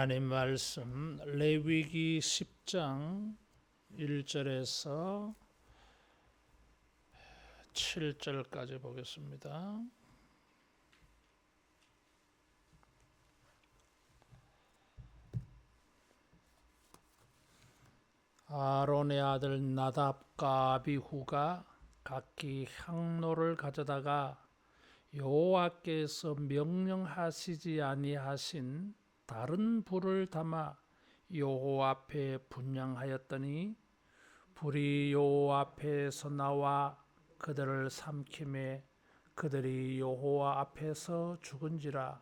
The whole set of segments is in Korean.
하나님 말씀 레위기 10장 1절에서 7절까지 보겠습니다. 아론의 아들 나답과 아비후가 각기 향로를 가져다가 여호와께서 명령하시지 아니하신 다른 불을 담아 여호와 앞에 분향하였더니 불이 여호와 앞에서 나와 그들을 삼키매 그들이 여호와 앞에서 죽은지라.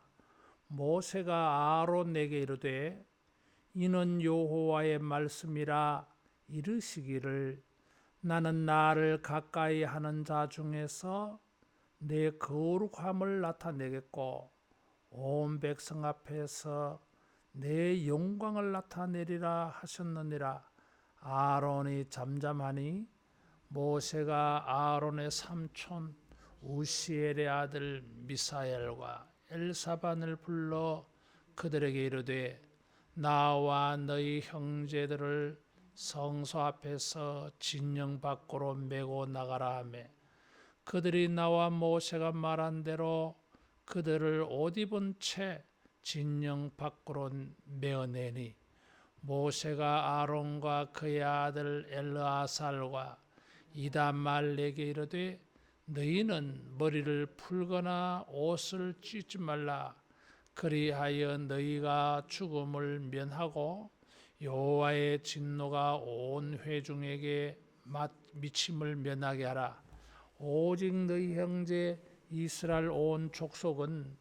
모세가 아론에게 이르되 이는 여호와의 말씀이라 이르시기를 나는 나를 가까이 하는 자 중에서 내 거룩함을 나타내겠고 온 백성 앞에서 내 영광을 나타내리라 하셨느니라. 아론이 잠잠하니 모세가 아론의 삼촌 우시엘의 아들 미사엘과 엘사반을 불러 그들에게 이르되 나와 너희 형제들을 성소 앞에서 진영 밖으로 메고 나가라 하며 그들이 나와 모세가 말한 대로 그들을 옷 입은 채 진영 밖으로 메어내니 모세가 아론과 그의 아들 엘르아살과 이다말에게 이르되 너희는 머리를 풀거나 옷을 찢지 말라. 그리하여 너희가 죽음을 면하고 여호와의 진노가 온 회중에게 미침을 면하게 하라. 오직 너희 형제 이스라엘 온 족속은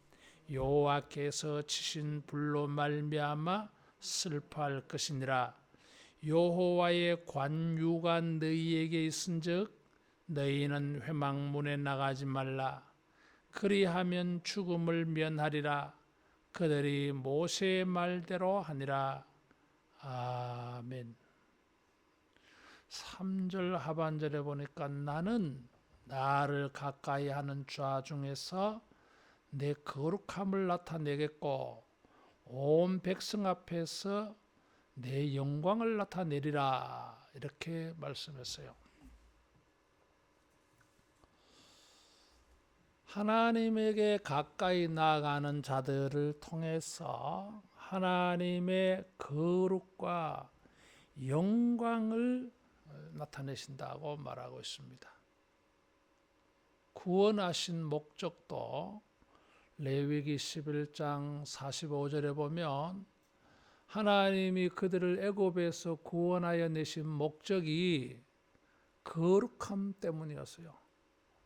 여호와께서 치신 불로 말미암아 슬퍼할 것이니라. 여호와의 관유가 너희에게 있은즉 너희는 회막문에 나가지 말라. 그리하면 죽음을 면하리라. 그들이 모세의 말대로 하니라. 아멘. 3절 하반절에 보니까 나는 나를 가까이 하는 자 중에서 내 거룩함을 나타내겠고 온 백성 앞에서 내 영광을 나타내리라. 이렇게 말씀했어요. 하나님에게 가까이 나아가는 자들을 통해서 하나님의 거룩과 영광을 나타내신다고 말하고 있습니다. 구원하신 목적도 레위기 11장 45절에 보면 하나님이 그들을 애굽에서 구원하여 내신 목적이 거룩함 때문이었어요.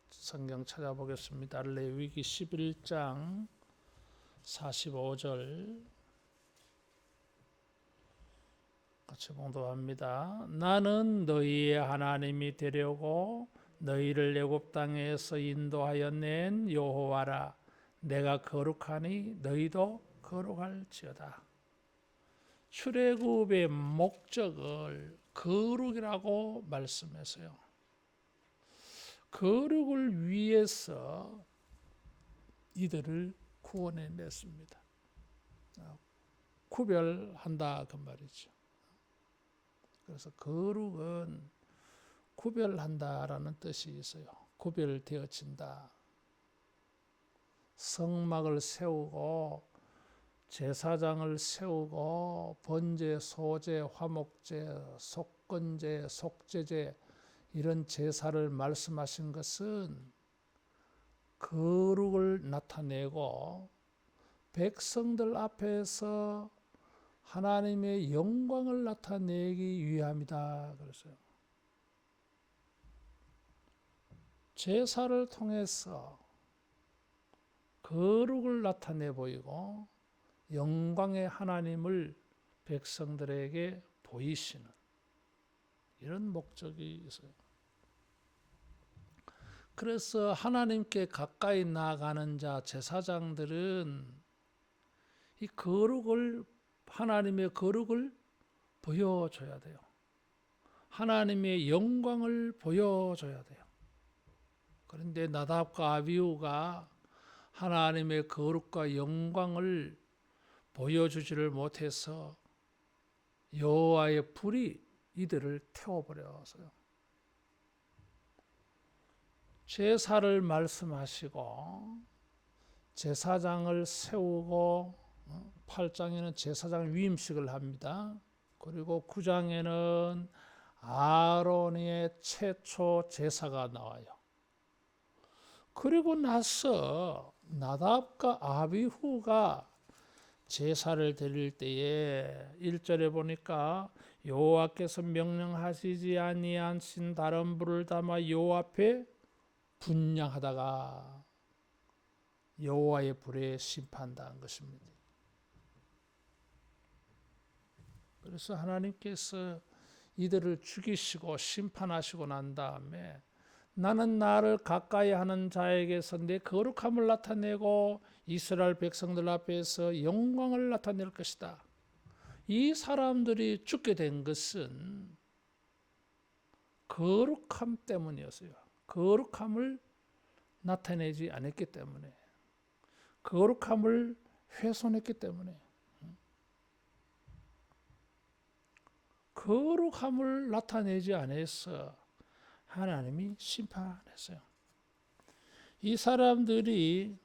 성경 찾아보겠습니다. 레위기 11장 45절 같이 봉독합니다. 나는 너희의 하나님이 되려고 너희를 애굽 땅에서 인도하여 낸 여호와라. 내가 거룩하니 너희도 거룩할지어다. 출애굽의 목적을 거룩이라고 말씀했어요. 거룩을 위해서 이들을 구원해 냈습니다. 구별한다 그 말이죠. 그래서 거룩은 구별한다라는 뜻이 있어요. 구별되어진다. 성막을 세우고 제사장을 세우고 번제, 소제, 화목제, 속건제, 속제제 이런 제사를 말씀하신 것은 거룩을 나타내고 백성들 앞에서 하나님의 영광을 나타내기 위함이다. 그랬어요. 제사를 통해서 거룩을 나타내 보이고 영광의 하나님을 백성들에게 보이시는 이런 목적이 있어요. 그래서 하나님께 가까이 나아가는 자 제사장들은 이 거룩을 하나님의 거룩을 보여줘야 돼요. 하나님의 영광을 보여줘야 돼요. 그런데 나답과 아비후가 하나님의 거룩과 영광을 보여주지를 못해서 여호와의 불이 이들을 태워버렸어요. 제사를 말씀하시고 제사장을 세우고 8장에는 제사장 위임식을 합니다. 그리고 9장에는 아론의 최초 제사가 나와요. 그리고 나서 나답과 아비후가 제사를 드릴 때에 1절에 보니까 여호와께서 명령하시지 아니하신 다른 불을 담아 여호와 앞에 분향하다가 여호와의 불에 심판당한 것입니다. 그래서 하나님께서 이들을 죽이시고 심판하시고 난 다음에 나는 나를 가까이 하는 자에게서 내 거룩함을 나타내고 이스라엘 백성들 앞에서 영광을 나타낼 것이다. 이 사람들이 죽게 된 것은 거룩함 때문이었어요. 거룩함을 나타내지 않았기 때문에, 거룩함을 훼손했기 때문에, 거룩함을 나타내지 않아서 하나님이 심판했어요. 이 사람들이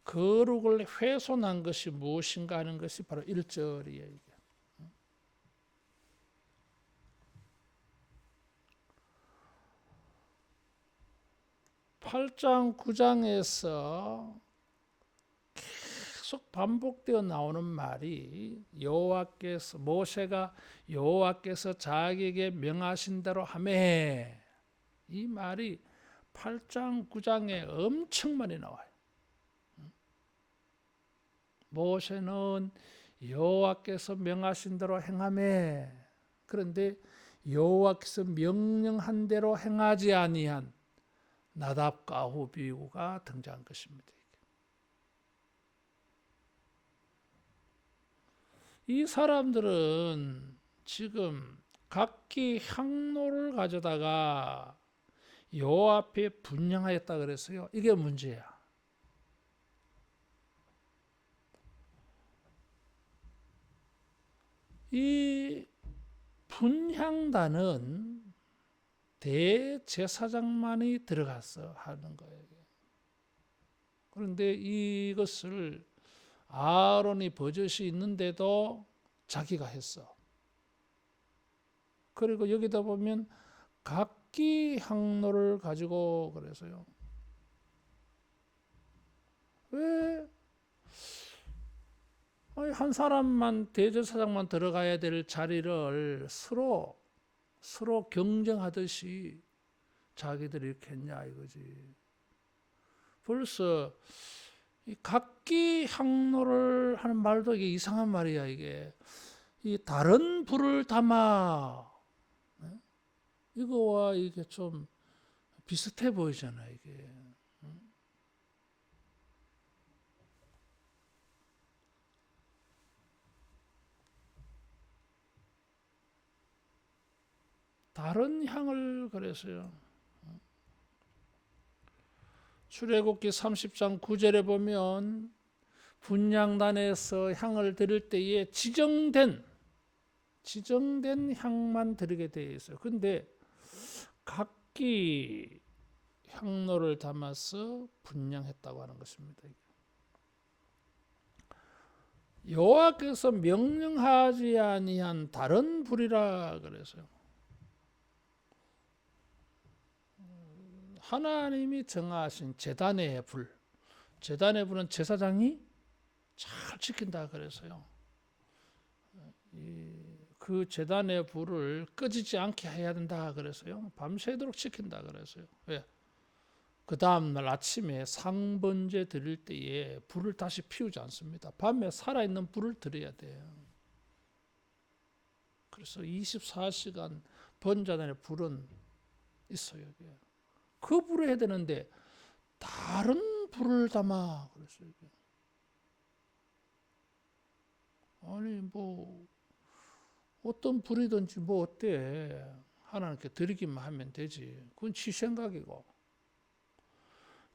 거룩을 훼손한 것이 무엇인가 하는 것이 바로 1절이에요. 8장, 9장에서 계속 반복되어 나오는 말이 모세가 여호와께서 자기에게 명하신 대로 하매, 이 말이 8장, 9장에 엄청 많이 나와요. 모세는 여호와께서 명하신 대로 행하매, 그런데 여호와께서 명령한 대로 행하지 아니한 나답과 아비후가 등장한 것입니다. 이 사람들은 지금 각기 향로를 가져다가 여호와 앞에 분향하였다 그랬어요. 이게 문제야. 이 분향단은 대제사장만이 들어가서 하는 거예요. 그런데 이것을 아론이 버젓이 있는데도 자기가 했어. 그리고 여기다 보면 각기 향로를 가지고 그래서요. 왜 한 사람만, 대제사장만 들어가야 될 자리를 서로 경쟁하듯이 자기들이 이렇게 했냐 이거지. 벌써 이 각기 향로를 하는 말도 이게 이상한 말이야. 이게 이 다른 불을 담아, 이거와 이게 좀 비슷해 보이잖아. 이게 다른 향을 그랬어요. 출애굽기 30장 9절에 보면 분향단에서 향을 드릴 때에 지정된 향만 드리게 되어 있어요. 그런데 각기 향로를 담아서 분향했다고 하는 것입니다. 여호와께서 명령하지 아니한 다른 불이라 그래서요. 하나님이 정하신 제단의 불, 제단의 불은 제사장이 잘 지킨다 그래서요. 그 제단의 불을 꺼지지 않게 해야 된다 그래서요. 밤새도록 지킨다 그래서요. 왜? 그 다음날 아침에 상번제 드릴 때에 불을 다시 피우지 않습니다. 밤에 살아있는 불을 드려야 돼요. 그래서 24시간 번제단의 불은 있어요. 그 불을 해야 되는데 다른 불을 담아 그랬어요. 아니 뭐 어떤 불이든지 뭐 어때, 하나님께 드리기만 하면 되지. 그건 지 생각이고,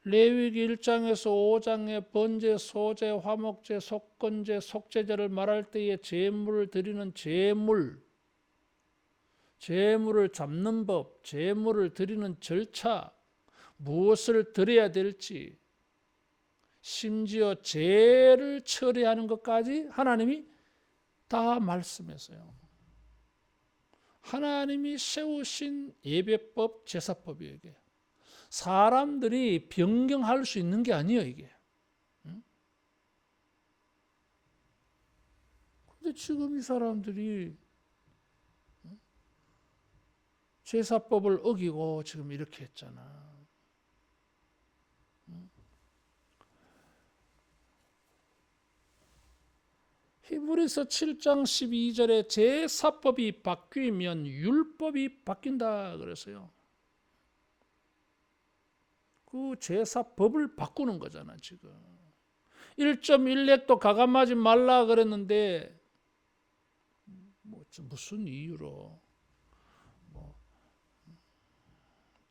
레위기 1장에서 5장의 번제, 소제, 화목제, 속건제, 속제제를 말할 때에 제물을 드리는 제물을 잡는 법, 제물을 드리는 절차, 무엇을 드려야 될지, 심지어 죄를 처리하는 것까지 하나님이 다 말씀했어요. 하나님이 세우신 예배법, 제사법이에요. 이게 사람들이 변경할 수 있는 게 아니에요. 이게. 근데 지금 이 사람들이 제사법을 어기고 지금 이렇게 했잖아. 히브리서 7장 12절에 제사법이 바뀌면 율법이 바뀐다 그랬어요. 그 제사법을 바꾸는 거잖아 지금. 1.1렉도 가감하지 말라 그랬는데 무슨 이유로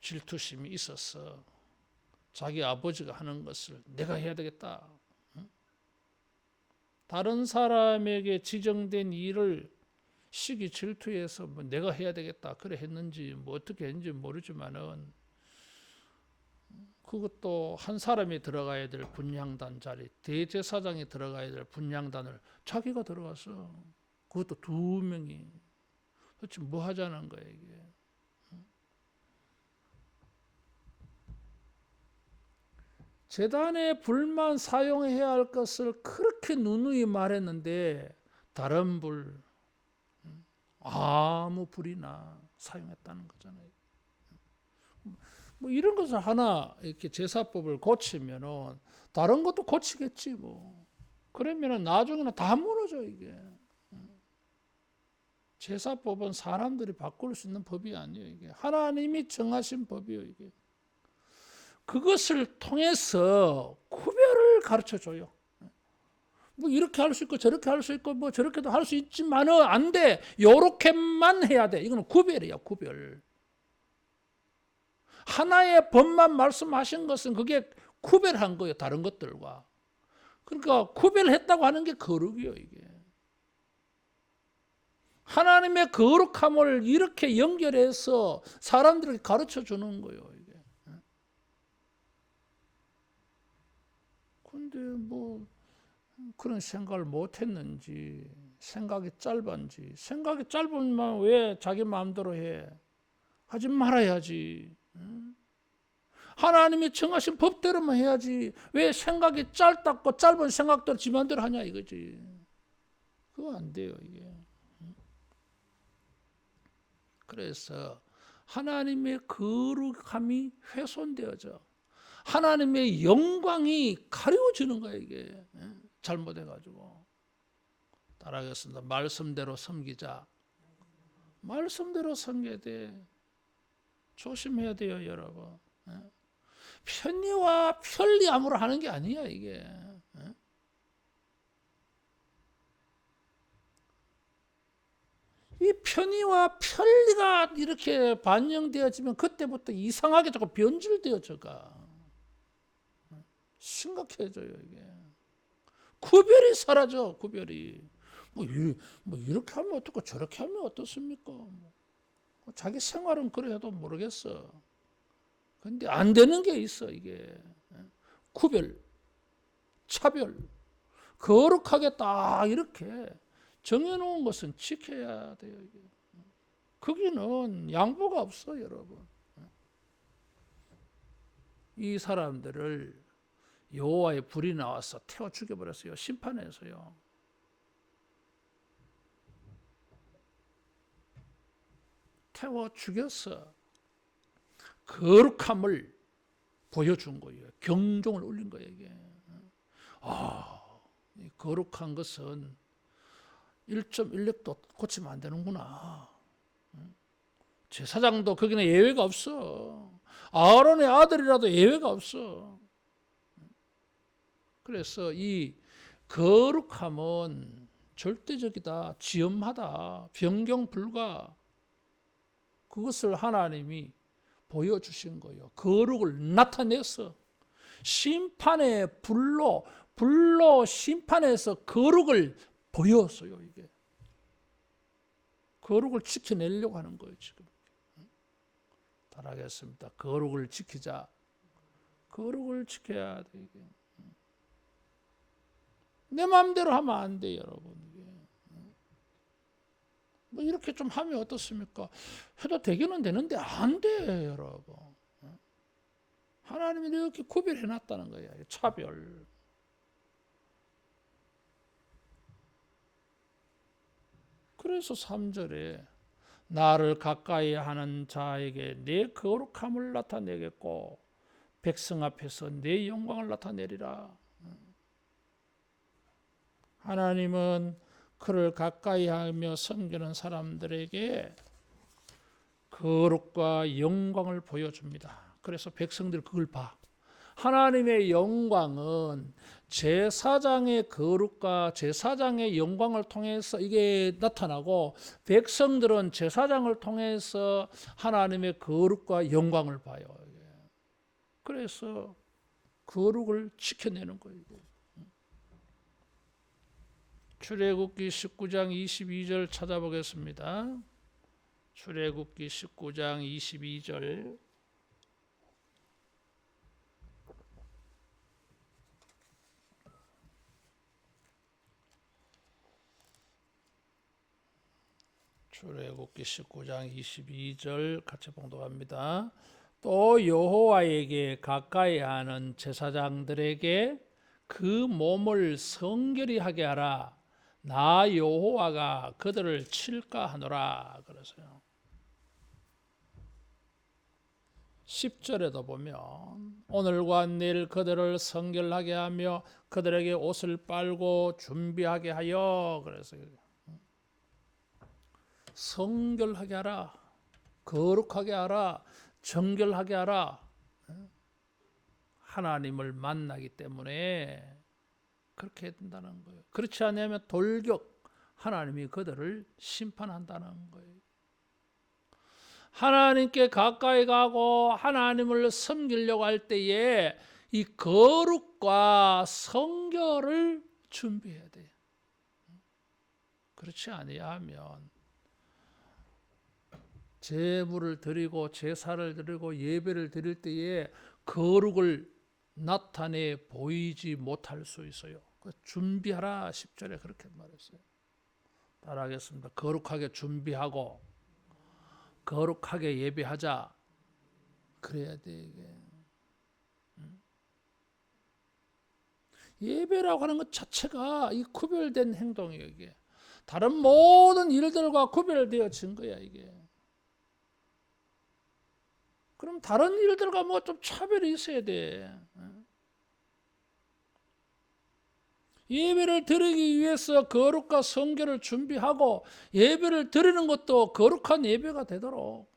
질투심이 있어서 자기 아버지가 하는 것을 내가 해야 되겠다. 다른 사람에게 지정된 일을 시기 질투해서 내가 해야 되겠다 그래 했는지 어떻게 했는지 모르지만은 그것도 한 사람이 들어가야 될 분향단 자리, 대제사장이 들어가야 될 분향단을 자기가 들어가서 그것도 2명이 도대체 뭐 하자는 거야 이게. 제단에 불만 사용해야 할 것을 그렇게 누누이 말했는데 다른 불, 아무 불이나 사용했다는 거잖아요. 뭐 이런 것을 하나 이렇게 제사법을 고치면은 다른 것도 고치겠지 뭐. 그러면은 나중에는 다 무너져 이게. 제사법은 사람들이 바꿀 수 있는 법이 아니에요 이게. 하나님이 정하신 법이에요 이게. 그것을 통해서 구별을 가르쳐 줘요. 뭐 이렇게 할 수 있고 저렇게 할 수 있고 뭐 저렇게도 할 수 있지만은 안 돼. 요렇게만 해야 돼. 이거는 구별이야, 구별. 하나의 법만 말씀하신 것은 그게 구별한 거예요, 다른 것들과. 그러니까 구별했다고 하는 게 거룩이에요, 이게. 하나님의 거룩함을 이렇게 연결해서 사람들에게 가르쳐 주는 거예요, 이게. 근데 뭐 그런 생각을 못 했는지, 생각이 짧은지, 생각이 짧으면 왜 자기 마음대로 해? 하지 말아야지. 하나님이 정하신 법대로만 해야지. 왜 생각이 짧고 짧은 생각대로 지 마음대로 하냐 이거지. 그거 안 돼요 이게. 그래서 하나님의 거룩함이 훼손되어져. 하나님의 영광이 가려워지는 거야 이게. 잘못해가지고. 따라하겠습니다. 말씀대로 섬기자. 말씀대로 섬겨야 돼. 조심해야 돼요 여러분. 편리와 편리함으로 하는 게 아니야 이게. 이 편의와 편리가 이렇게 반영되어지면 그때부터 이상하게 자꾸 변질되어져가. 심각해져요 이게. 구별이 사라져. 구별이. 뭐 이렇게 하면 어떻고 저렇게 하면 어떻습니까? 자기 생활은 그래 해도 모르겠어. 근데 안 되는 게 있어 이게. 구별, 차별, 거룩하게 딱 이렇게 정해놓은 것은 지켜야 돼요. 이게. 거기는 양보가 없어 여러분. 이 사람들을 여호와의 불이 나와서 태워 죽여버렸어요. 심판해서요. 태워 죽여서 거룩함을 보여준 거예요. 경종을 울린 거예요. 이게. 이 거룩한 것은 1.1렉도 고치면 안 되는구나. 제사장도 거기는 예외가 없어. 아론의 아들이라도 예외가 없어. 그래서 이 거룩함은 절대적이다, 지엄하다, 변경 불가. 그것을 하나님이 보여주신 거예요. 거룩을 나타내서 심판의 불로 심판에서 거룩을 보였어요. 이게 거룩을 지켜내려고 하는 거예요. 지금 따라하겠습니다. 거룩을 지키자. 거룩을 지켜야 돼. 이게 내 마음대로 하면 안 돼, 여러분. 뭐 이렇게 좀 하면 어떻습니까? 해도 되기는 되는데 안 돼, 여러분. 하나님이 이렇게 구별해 놨다는 거예요. 차별. 그래서 3절에 나를 가까이 하는 자에게 내 거룩함을 나타내겠고 백성 앞에서 내 영광을 나타내리라. 하나님은 그를 가까이 하며 섬기는 사람들에게 거룩과 영광을 보여줍니다. 그래서 백성들 그걸 봐. 하나님의 영광은 제사장의 거룩과 제사장의 영광을 통해서 이게 나타나고 백성들은 제사장을 통해서 하나님의 거룩과 영광을 봐요. 그래서 거룩을 지켜내는 거예요. 출애굽기 19장 22절 찾아보겠습니다. 출애굽기 19장 22절 출애굽기 19장 22절 같이 봉독합니다. 또 여호와에게 가까이 하는 제사장들에게 그 몸을 성결히 하게 하라. 나 여호와가 그들을 칠까 하노라. 그래서요. 10절에도 보면 오늘과 내일 그들을 성결하게 하며 그들에게 옷을 빨고 준비하게 하여 그래서 성결하게 하라. 거룩하게 하라. 정결하게 하라. 하나님을 만나기 때문에 그렇게 해야 된다는 거예요. 그렇지 않으면 돌격 하나님이 그들을 심판한다는 거예요. 하나님께 가까이 가고 하나님을 섬기려고 할 때에 이 거룩과 성결을 준비해야 돼요. 그렇지 아니하면 제물을 드리고 제사를 드리고 예배를 드릴 때에 거룩을 나타내 보이지 못할 수 있어요. 준비하라 10절에 그렇게 말했어요. 따라하겠습니다. 거룩하게 준비하고 거룩하게 예배하자. 그래야 돼 이게. 예배라고 하는 것 자체가 이 구별된 행동이에요. 이게 다른 모든 일들과 구별되어진 거야 이게. 그럼 다른 일들과 뭐 좀 차별이 있어야 돼. 예배를 드리기 위해서 거룩과 성결을 준비하고 예배를 드리는 것도 거룩한 예배가 되도록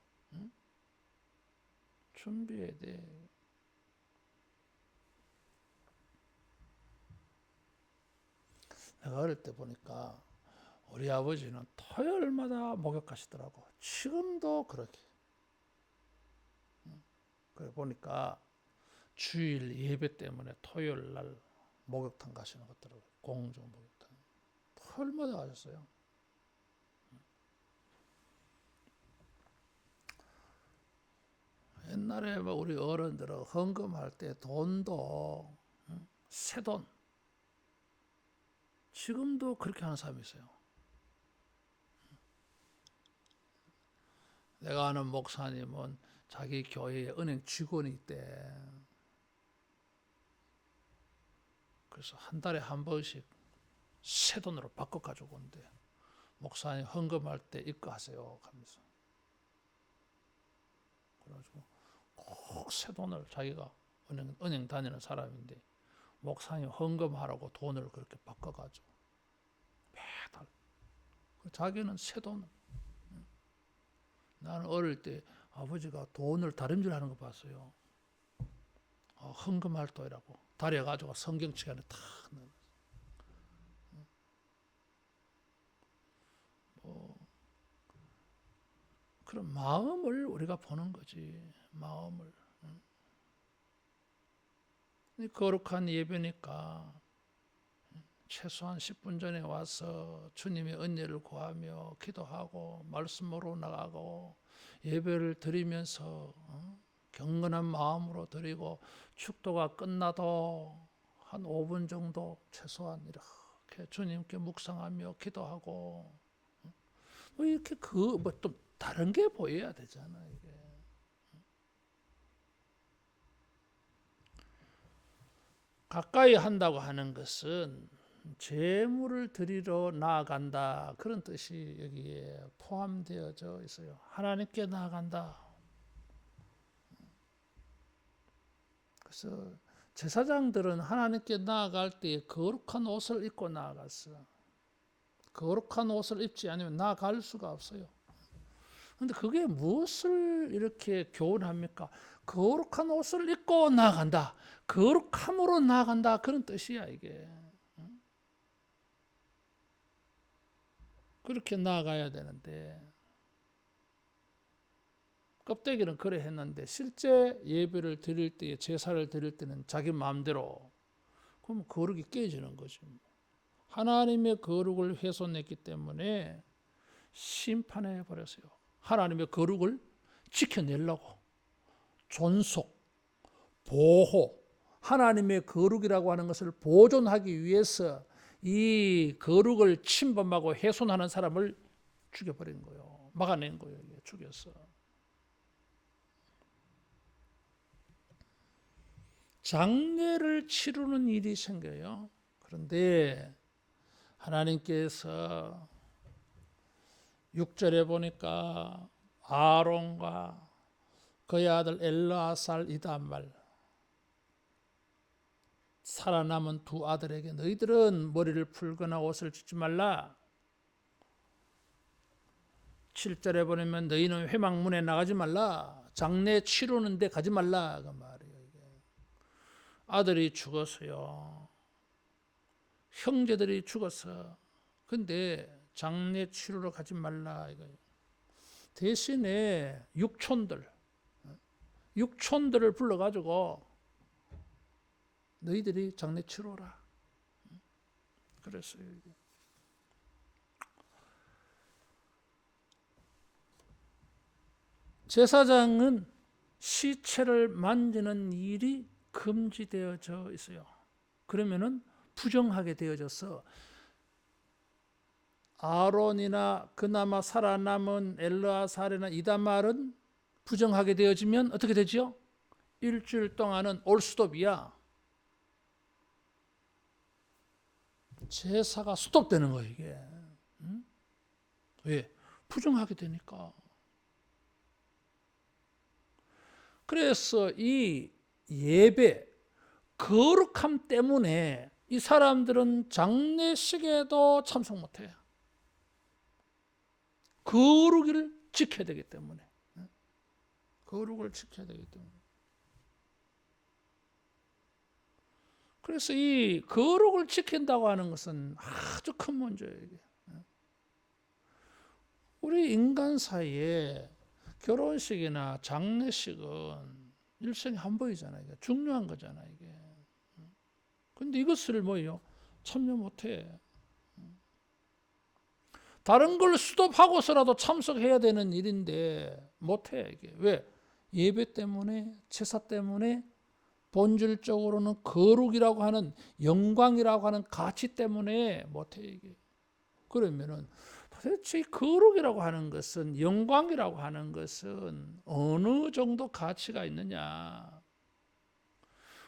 준비해야 돼. 내가 어릴 때 보니까 우리 아버지는 토요일마다 목욕하시더라고. 지금도 그렇게. 그래 보니까 주일 예배 때문에 토요일 날 목욕탕 가시는 것 같더라고요. 공중 목욕탕. 토요일마다 가셨어요. 옛날에 뭐 우리 어른들은 헌금할 때 돈도 새돈. 지금도 그렇게 하는 사람이 있어요. 내가 아는 목사님은 자기 교회에 은행 직원이 있대. 그래서 한 달에 한 번씩 새 돈으로 바꿔 가지고 온대. 목사님 헌금할 때 입금하세요 하면서. 그래가지고 꼭 새 돈을 자기가 은행 다니는 사람인데 목사님 헌금하라고 돈을 그렇게 바꿔가지고 매달. 자기는 새 돈. 나는 어릴 때 아버지가 돈을 다림질하는 거 봤어요. 헌금할 돈이라고 다려가지고 성경책 안에 탁 넣어. 그런 마음을 우리가 보는 거지. 마음을. 거룩한 예배니까 최소한 10분 전에 와서 주님의 은혜를 구하며 기도하고 말씀으로 나가고 예배를 드리면서 경건한 마음으로 드리고 축도가 끝나도 한 5분 정도 최소한 이렇게 주님께 묵상하며 기도하고 뭐 이렇게 뭐 또 다른 게 보여야 되잖아 이게. 가까이 한다고 하는 것은 제물을 드리러 나아간다 그런 뜻이 여기에 포함되어져 있어요. 하나님께 나아간다. 그래서 제사장들은 하나님께 나아갈 때 거룩한 옷을 입고 나아갔어. 거룩한 옷을 입지 않으면 나아갈 수가 없어요. 그런데 그게 무엇을 이렇게 교훈합니까? 거룩한 옷을 입고 나아간다. 거룩함으로 나아간다. 그런 뜻이야 이게. 그렇게 나아가야 되는데 껍데기는 그래 했는데 실제 예배를 드릴 때 제사를 드릴 때는 자기 마음대로 그럼 거룩이 깨지는 거죠. 하나님의 거룩을 훼손했기 때문에 심판해 버렸어요. 하나님의 거룩을 지켜내려고 존속, 보호, 하나님의 거룩이라고 하는 것을 보존하기 위해서 이 거룩을 침범하고 훼손하는 사람을 죽여버린 거예요. 막아낸 거예요. 죽였어. 장례를 치르는 일이 생겨요. 그런데 하나님께서 6절에 보니까 아론과 그의 아들 엘르아살 이다말 살아남은 두 아들에게 너희들은 머리를 풀거나 옷을 찢지 말라. 7절에 보면 너희는 회막문에 나가지 말라. 장례 치르는데 가지 말라 그 말이에요. 이게. 아들이 죽었어요. 형제들이 죽었어. 근데 장례 치르러 가지 말라 이거예요. 대신에 육촌들을 불러가지고 너희들이 장례 치러라. 그랬어요. 제사장은 시체를 만지는 일이 금지되어져 있어요. 그러면은 부정하게 되어져서 아론이나 그나마 살아남은 엘르아살이나 이다말은 부정하게 되어지면 어떻게 되죠? 일주일 동안은 올스톱이야. 제사가 스톱되는 거예요 이게. 왜? 부정하게 되니까. 그래서 이 예배, 거룩함 때문에 이 사람들은 장례식에도 참석 못해요. 거룩을 지켜야 되기 때문에. 거룩을 지켜야 되기 때문에. 그래서 이 거룩을 지킨다고 하는 것은 아주 큰 문제예요. 이게. 우리 인간 사이에 결혼식이나 장례식은 일생에 한 번이잖아요. 이게 중요한 거잖아요. 이게. 근데 이것을 뭐예요? 참여 못해. 다른 걸 스톱하고서라도 참석해야 되는 일인데 못해. 이게. 왜? 예배 때문에, 제사 때문에, 본질적으로는 거룩이라고 하는 영광이라고 하는 가치 때문에 못해 이게. 그러면은 도대체 거룩이라고 하는 것은 영광이라고 하는 것은 어느 정도 가치가 있느냐?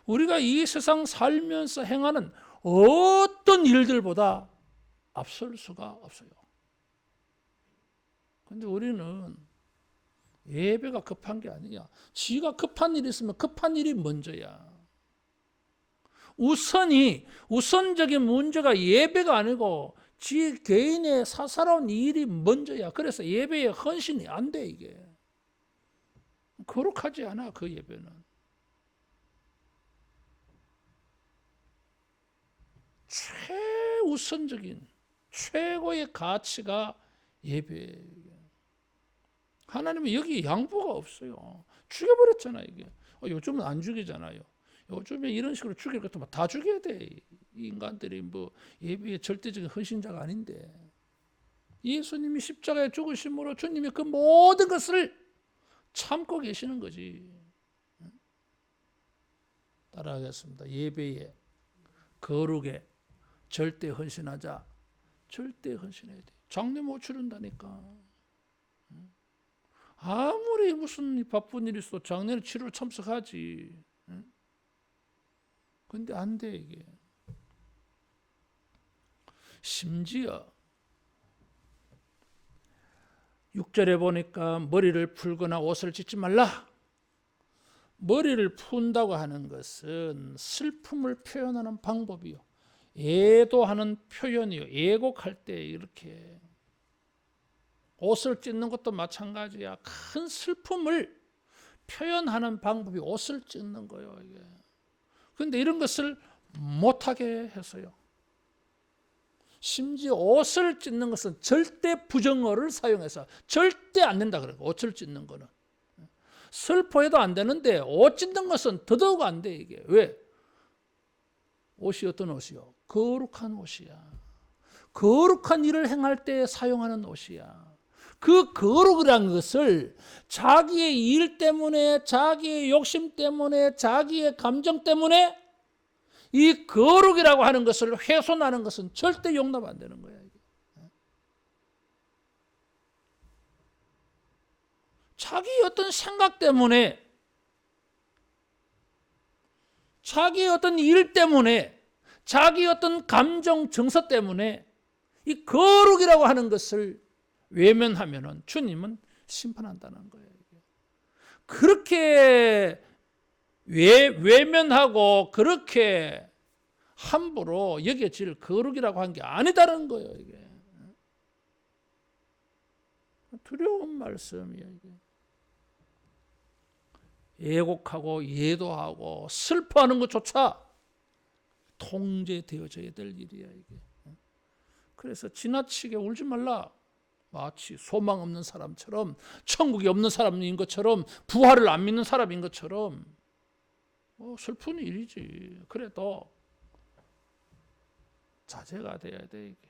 우리가 이 세상 살면서 행하는 어떤 일들보다 앞설 수가 없어요. 근데 우리는 예배가 급한 게 아니야. 지가 급한 일이 있으면 급한 일이 먼저야. 우선적인 문제가 예배가 아니고 지 개인의 사사로운 일이 먼저야. 그래서 예배에 헌신이 안 돼 이게. 거룩하지 않아 그 예배는. 최우선적인 최고의 가치가 예배예요. 하나님은 여기 양보가 없어요. 죽여버렸잖아요 이게. 요즘은 안 죽이잖아요. 요즘에 이런 식으로 죽일 것 같으면 다 죽여야 돼. 이 인간들이 뭐 예배의 절대적인 헌신자가 아닌데, 예수님이 십자가에 죽으심으로 주님이 그 모든 것을 참고 계시는 거지. 따라하겠습니다. 예배에, 거룩에 절대 헌신하자. 절대 헌신해야 돼. 장례 못 치른다니까. 아무리 무슨 바쁜 일이 있어 장례를 치러 참석하지. 근데 안 돼, 이게. 심지어 6절에 보니까 머리를 풀거나 옷을 찢지 말라. 머리를 푼다고 하는 것은 슬픔을 표현하는 방법이요, 애도하는 표현이요, 애곡할 때 이렇게 옷을 찢는 것도 마찬가지야. 큰 슬픔을 표현하는 방법이 옷을 찢는 거예요, 이게. 그런데 이런 것을 못하게 해서요. 심지어 옷을 찢는 것은 절대 부정어를 사용해서 절대 안 된다 그래요. 옷을 찢는 거는 슬퍼해도 안 되는데 옷 찢는 것은 더더욱 안 돼. 이게 왜? 옷이 어떤 옷이요? 거룩한 옷이야. 거룩한 일을 행할 때 사용하는 옷이야. 그 거룩이라는 것을 자기의 일 때문에, 자기의 욕심 때문에, 자기의 감정 때문에 이 거룩이라고 하는 것을 훼손하는 것은 절대 용납 안 되는 거야. 이게. 자기의 어떤 생각 때문에, 자기의 어떤 일 때문에, 자기의 어떤 감정 정서 때문에 이 거룩이라고 하는 것을 외면하면은 주님은 심판한다는 거예요. 그렇게 외면하고 그렇게 함부로 여겨질 거룩이라고 한 게 아니다는 거예요. 이게 두려운 말씀이에요. 이게. 애곡하고 예도하고 슬퍼하는 것조차 통제되어져야 될 일이야, 이게. 그래서 지나치게 울지 말라. 마치 소망 없는 사람처럼, 천국이 없는 사람인 것처럼, 부활을 안 믿는 사람인 것처럼 슬픈 일이지. 그래도 자제가 돼야 돼, 이게.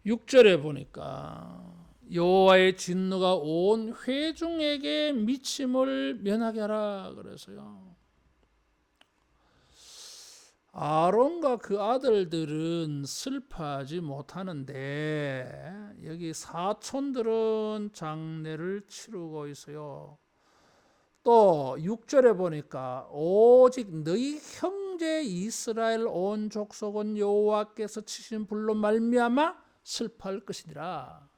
6절에 보니까 여호와의 진노가 온 회중에게 미침을 면하게 하라 그래서요. 아론과 그 아들들은 슬퍼하지 못하는데 여기 사촌들은 장례를 치르고 있어요. 또 6절에 보니까 오직 너희 형제 이스라엘 온 족속은 여호와께서 치신 불로 말미암아 슬퍼할 것이니라.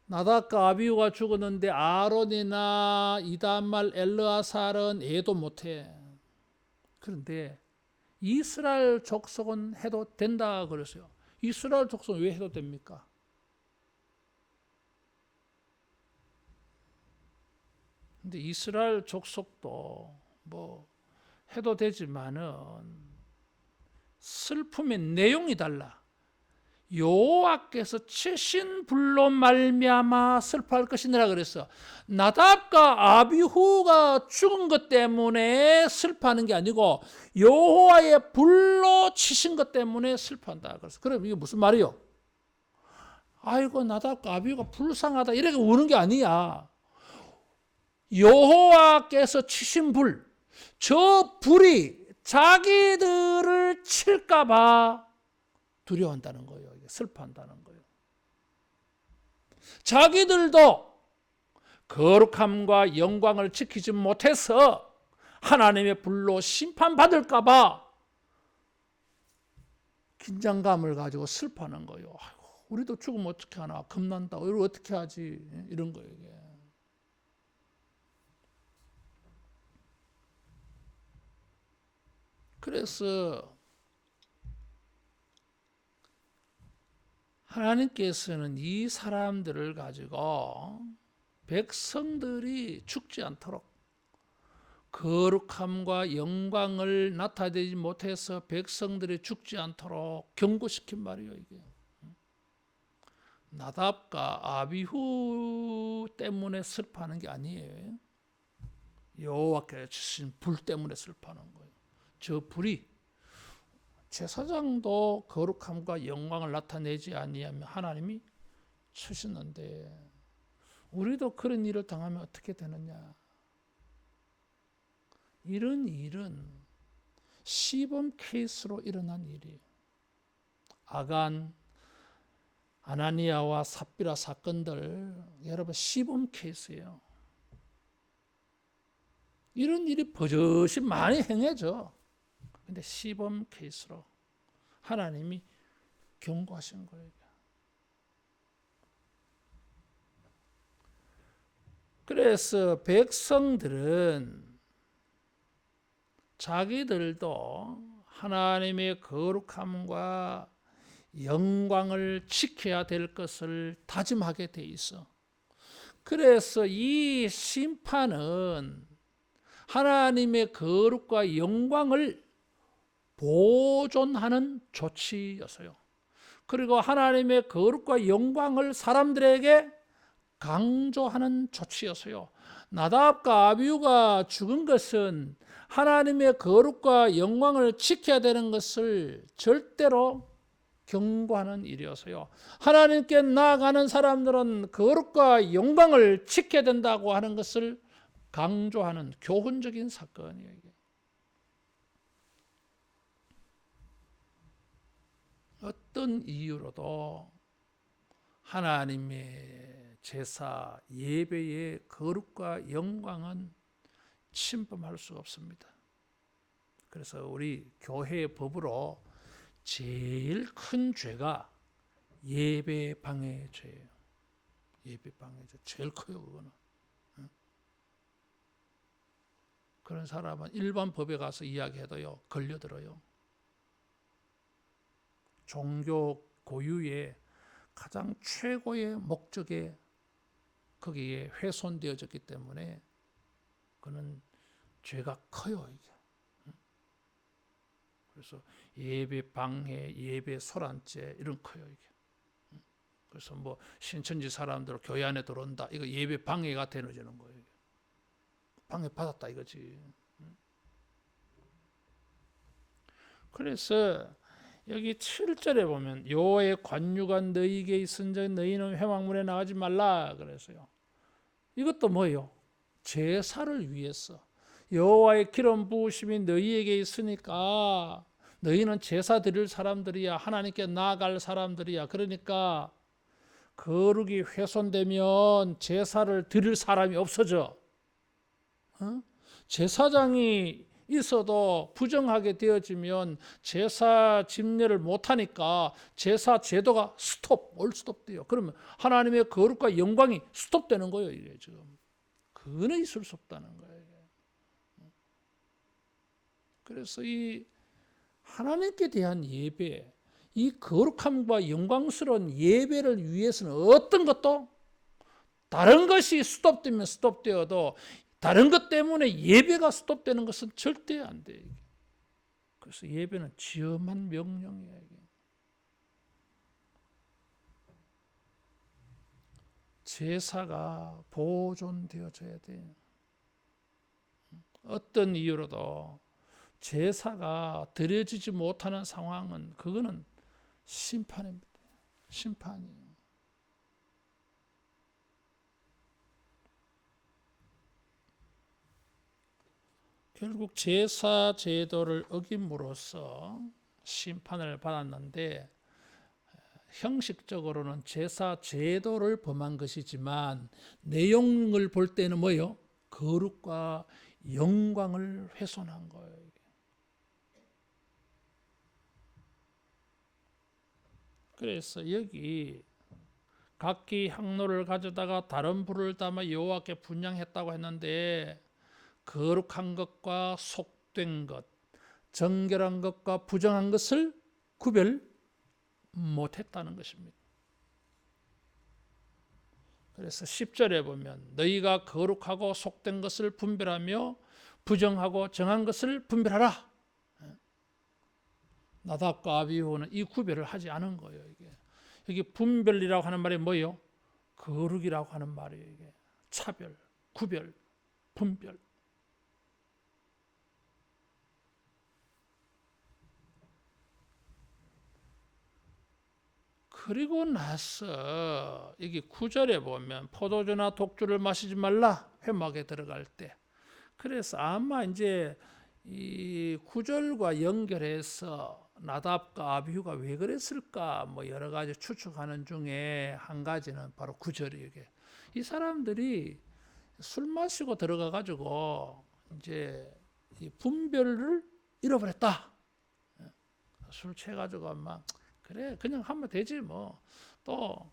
나답과 아비후가 죽었는데 아론이나 이다말 엘르아살은 애도 못해. 그런데 이스라엘 족속은 해도 된다 그랬어요. 이스라엘 족속은 왜 해도 됩니까? 근데 이스라엘 족속도 뭐 해도 되지만은 슬픔의 내용이 달라. 여호와께서 치신 불로 말미암아 슬퍼할 것이니라 그랬어. 나답과 아비후가 죽은 것 때문에 슬퍼하는 게 아니고 여호와의 불로 치신 것 때문에 슬퍼한다 그랬어. 그럼 이게 무슨 말이요? 아이고 나답과 아비후가 불쌍하다 이렇게 우는 게 아니야. 여호와께서 치신 불, 저 불이 자기들을 칠까봐 두려워한다는 거예요. 슬퍼한다는 거예요. 자기들도 거룩함과 영광을 지키지 못해서 하나님의 불로 심판받을까봐 긴장감을 가지고 슬퍼하는 거예요. 아이고, 우리도 죽으면 어떻게 하나? 겁난다. 우리 어떻게 하지? 이런 거예요. 이게. 그래서 하나님께서는 이 사람들을 가지고 백성들이 죽지 않도록 거룩함과 영광을 나타내지 못해서 백성들이 죽지 않도록 경고시킨 말이에요. 이게 나답과 아비후 때문에 슬퍼하는 게 아니에요. 여호와께서 주신 불 때문에 슬퍼하는 거예요. 저 불이 제사장도 거룩함과 영광을 나타내지 아니하면 하나님이 치시는데 우리도 그런 일을 당하면 어떻게 되느냐. 이런 일은 시범 케이스로 일어난 일이에요. 아간, 아나니아와 삽비라 사건들 여러분 시범 케이스예요. 이런 일이 버젓이 많이 행해져. 근데 시범 케이스로 하나님이 경고하신 거예요. 그래서 백성들은 자기들도 하나님의 거룩함과 영광을 지켜야 될 것을 다짐하게 돼 있어. 그래서 이 심판은 하나님의 거룩과 영광을 보존하는 조치였어요. 그리고 하나님의 거룩과 영광을 사람들에게 강조하는 조치였어요. 나답과 아비후가 죽은 것은 하나님의 거룩과 영광을 지켜야 되는 것을 절대로 경고하는 일이었어요. 하나님께 나아가는 사람들은 거룩과 영광을 지켜야 된다고 하는 것을 강조하는 교훈적인 사건이에요. 어떤 이유로도 하나님의 제사, 예배의 거룩과 영광은 침범할 수 없습니다. 그래서 우리 교회의 법으로 제일 큰 죄가 예배 방해 죄예요. 예배 방해 죄 제일 커요, 그거는. 그런 사람은 일반 법에 가서 이야기해도요, 걸려들어요. 종교 고유의 가장 최고의 목적에 거기에 훼손되어졌기 때문에 그는 죄가 커요, 이게. 그래서 예배 방해, 예배 소란죄 이런 커요, 이게. 그래서 뭐 신천지 사람들 교회 안에 들어온다, 이거 예배 방해가 되어지는 거예요. 방해 받았다 이거지. 그래서 여기 7절에 보면 여호와의 관유가 너희에게 있은즉 너희는 회막문에 나가지 말라 그랬어요. 이것도 뭐예요? 제사를 위해서. 여호와의 기름 부으심이 너희에게 있으니까 너희는 제사 드릴 사람들이야. 하나님께 나아갈 사람들이야. 그러니까 거룩이 훼손되면 제사를 드릴 사람이 없어져. 제사장이 있어도 부정하게 되어지면 제사 집례를 못하니까 제사 제도가 올스톱돼요. 그러면 하나님의 거룩과 영광이 스톱되는 거예요. 이게 지금 그는 있을 수 없다는 거예요. 그래서 이 하나님께 대한 예배, 이 거룩함과 영광스러운 예배를 위해서는 어떤 것도 다른 것이 스톱되면 스톱되어도 다른 것 때문에 예배가 스톱되는 것은 절대 안 돼. 그래서 예배는 지엄한 명령이에요. 제사가 보존되어져야 돼. 어떤 이유로도 제사가 드려지지 못하는 상황은 그거는 심판입니다. 심판이에요. 결국 제사 제도를 어김으로써 심판을 받았는데 형식적으로는 제사 제도를 범한 것이지만 내용을 볼 때는 뭐예요? 거룩과 영광을 훼손한 거예요. 그래서 여기 각기 향로를 가져다가 다른 불을 담아 여호와께 분향했다고 했는데 거룩한 것과 속된 것, 정결한 것과 부정한 것을 구별 못했다는 것입니다. 그래서 10절에 보면 너희가 거룩하고 속된 것을 분별하며 부정하고 정한 것을 분별하라. 나답과 아비후는 이 구별을 하지 않은 거예요. 이게 분별이라고 하는 말이 뭐예요? 거룩이라고 하는 말이에요. 이게 차별, 구별, 분별. 그리고 나서 여기 9절에 보면 포도주나 독주를 마시지 말라, 회막에 들어갈 때. 그래서 아마 이제 이 9절과 연결해서 나답과 아비후가 왜 그랬을까 뭐 여러 가지 추측하는 중에 한 가지는 바로 9절이에요. 이 사람들이 술 마시고 들어가 가지고 이제 이 분별을 잃어버렸다. 술 취해 가지고 막 그래 그냥 하면 되지 뭐. 또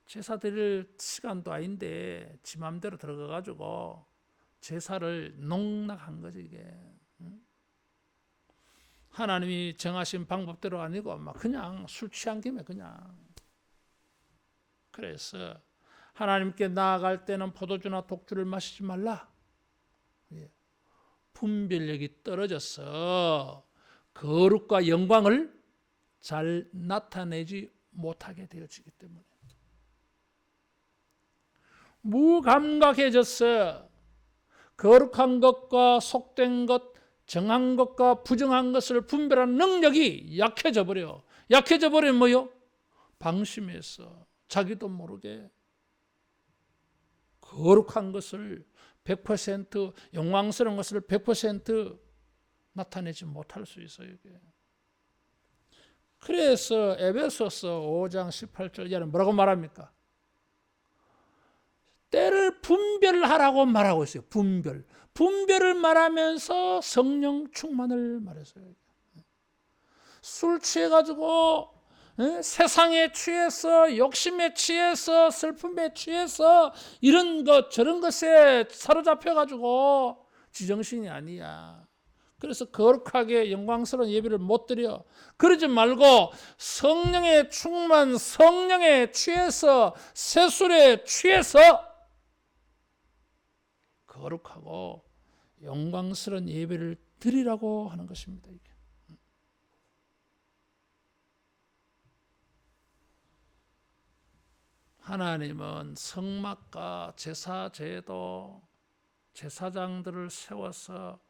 제사 드릴 시간도 아닌데 지 맘대로 들어가 가지고 제사를 농락한 거지 이게. 하나님이 정하신 방법대로 아니고 막 그냥 술 취한 김에 그냥. 그래서 하나님께 나아갈 때는 포도주나 독주를 마시지 말라. 분별력이 떨어져서 거룩과 영광을 잘 나타내지 못하게 되어지기 때문에 무감각해졌어. 거룩한 것과 속된 것, 정한 것과 부정한 것을 분별하는 능력이 약해져 버려. 약해져 버리면 뭐요? 방심해서 자기도 모르게 거룩한 것을 100% 영광스러운 것을 100% 나타내지 못할 수 있어요. 이게. 그래서 에베소서 5장 18절 이하는 뭐라고 말합니까? 때를 분별하라고 말하고 있어요. 분별을 말하면서 성령 충만을 말했어요. 술 취해가지고 세상에 취해서 욕심에 취해서 슬픔에 취해서 이런 것 저런 것에 사로잡혀가지고 지정신이 아니야. 그래서 거룩하게 영광스러운 예배를 못 드려. 그러지 말고 성령의 충만, 성령에 취해서 새술에 취해서 거룩하고 영광스러운 예배를 드리라고 하는 것입니다. 이게. 하나님은 성막과 제사 제도, 제사장들을 세워서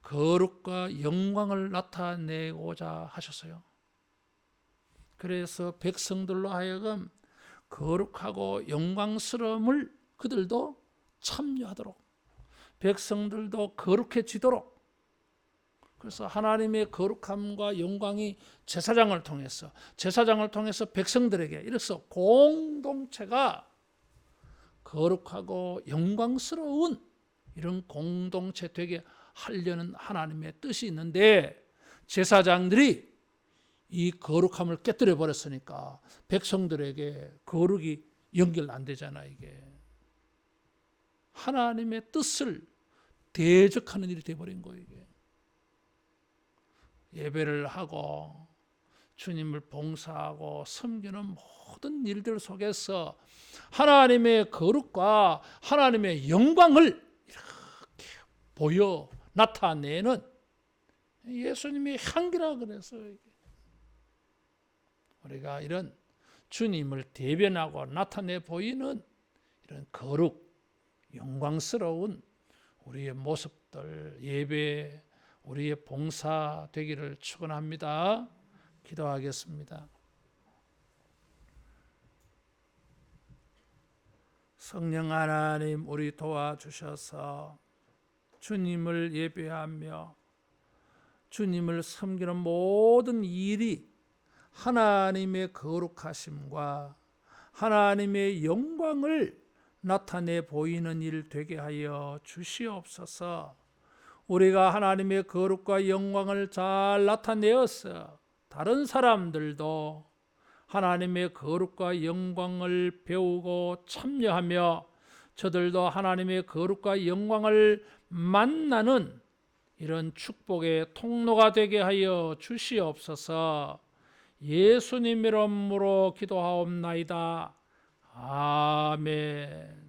거룩과 영광을 나타내고자 하셨어요. 그래서 백성들로 하여금 거룩하고 영광스러움을 그들도 참여하도록, 백성들도 거룩해지도록. 그래서 하나님의 거룩함과 영광이 제사장을 통해서 백성들에게 이래서 공동체가 거룩하고 영광스러운 이런 공동체 되게 하려는 하나님의 뜻이 있는데 제사장들이 이 거룩함을 깨뜨려 버렸으니까 백성들에게 거룩이 연결 안 되잖아. 이게 하나님의 뜻을 대적하는 일이 되어버린 거예요. 이게. 예배를 하고 주님을 봉사하고 섬기는 모든 일들 속에서 하나님의 거룩과 하나님의 영광을 이렇게 보여 나타내는 예수님의 향기라 그랬어요. 우리가 이런 주님을 대변하고 나타내 보이는 이런 거룩, 영광스러운 우리의 모습들, 예배, 우리의 봉사 되기를 축원합니다. 기도하겠습니다. 성령 하나님, 우리 도와주셔서 주님을 예배하며 주님을 섬기는 모든 일이 하나님의 거룩하심과 하나님의 영광을 나타내 보이는 일 되게 하여 주시옵소서. 우리가 하나님의 거룩과 영광을 잘 나타내어서 다른 사람들도 하나님의 거룩과 영광을 배우고 참여하며 저들도 하나님의 거룩과 영광을 만나는 이런 축복의 통로가 되게 하여 주시옵소서. 예수님의 이름으로 기도하옵나이다. 아멘.